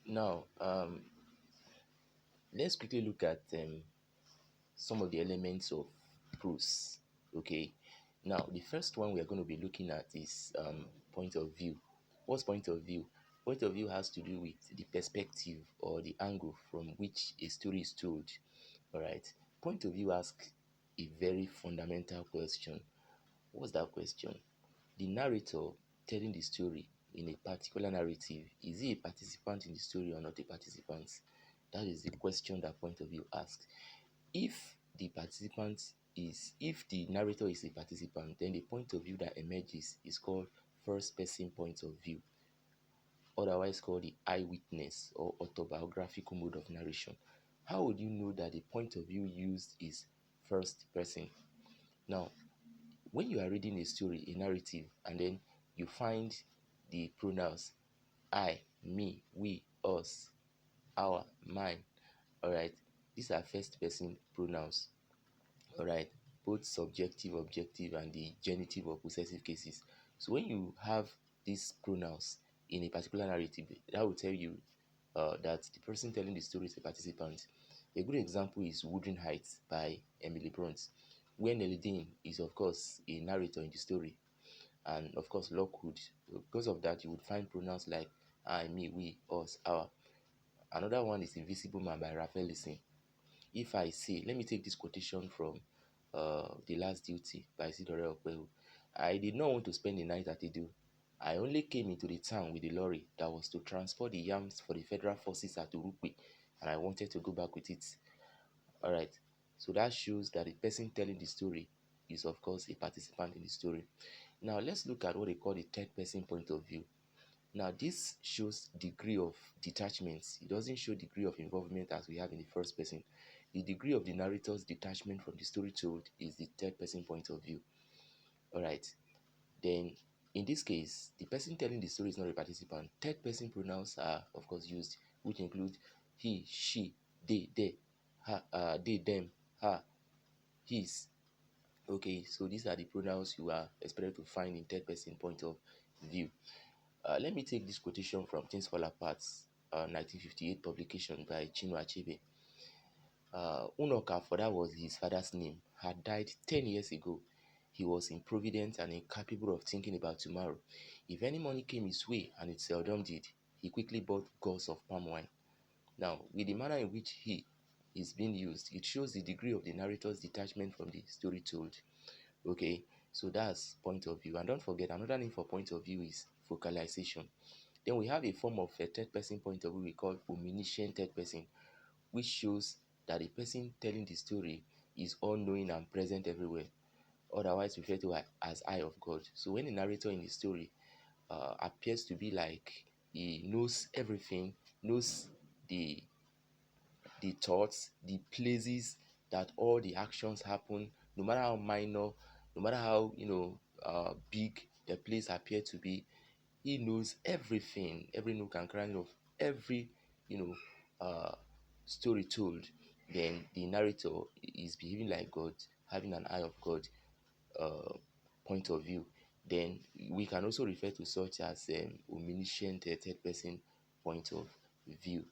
Now, let's quickly look at some of the elements of prose. Okay. Now, the first one we are going to be looking at is point of view. What's point of view? Point of view has to do with the perspective or the angle from which a story is told. All right. Point of view asks a very fundamental question. What's that question? The narrator telling the story in a particular narrative, is he a participant in the story or not a participant? That is the question that point of view asks. If the participant if the narrator is a participant, then the point of view that emerges is called first person point of view, otherwise called the eyewitness or autobiographical mode of narration. How would you know that the point of view used is first person? Now, when you are reading a story, a narrative, and then you find the pronouns I, me, we, us, our, mine, all right, these are first person pronouns, all right, both subjective, objective, and the genitive or possessive cases. So when you have these pronouns in a particular narrative, that will tell you that the person telling the story is a participant. A good example is Wuthering Heights by Emily Blunt, where Nelly Dean is, of course, a narrator in the story, and of course, Lockwood. Because of that, you would find pronouns like I, me, we, us, our. Another one is Invisible Man by Raphael Listen. If I say, let me take this quotation from The Last Duty by Sidore Okwehu. I did not want to spend the night at Edo. I only came into the town with a lorry that was to transport the yams for the federal forces at Urukwe, and I wanted to go back with it. All right. So that shows that the person telling the story is, of course, a participant in the story. Now, let's look at what they call the third person point of view. Now, this shows degree of detachment. It doesn't show degree of involvement as we have in the first person. The degree of the narrator's detachment from the story told is the third person point of view. All right. Then, in this case, the person telling the story is not a participant. Third person pronouns are, of course, used, which include he, she, they, her, they, them, her, his. Okay, so these are the pronouns you are expected to find in third person point of view. Let me take this quotation from Things Fall Apart, 1958 publication by Chinua Achebe. Unoka, for that was his father's name, had died 10 years ago. He was improvident and incapable of thinking about tomorrow. If any money came his way, and it seldom did, he quickly bought gauze of palm wine. Now, with the manner in which he is being used, it shows the degree of the narrator's detachment from the story told. Okay, so that's point of view. And don't forget, another name for point of view is focalization. Then we have a form of a third person point of view we call omniscient third person, which shows that the person telling the story is all knowing and present everywhere, otherwise referred to as eye of God. So when the narrator in the story appears to be like he knows everything, knows the thoughts, the places that all the actions happen, no matter how minor, no matter how big the place appear to be, he knows everything, every nook and cranny of every you know story told. Then the narrator is behaving like God, having an eye of God uh, point of view. Then we can also refer to such as omniscient third person point of view.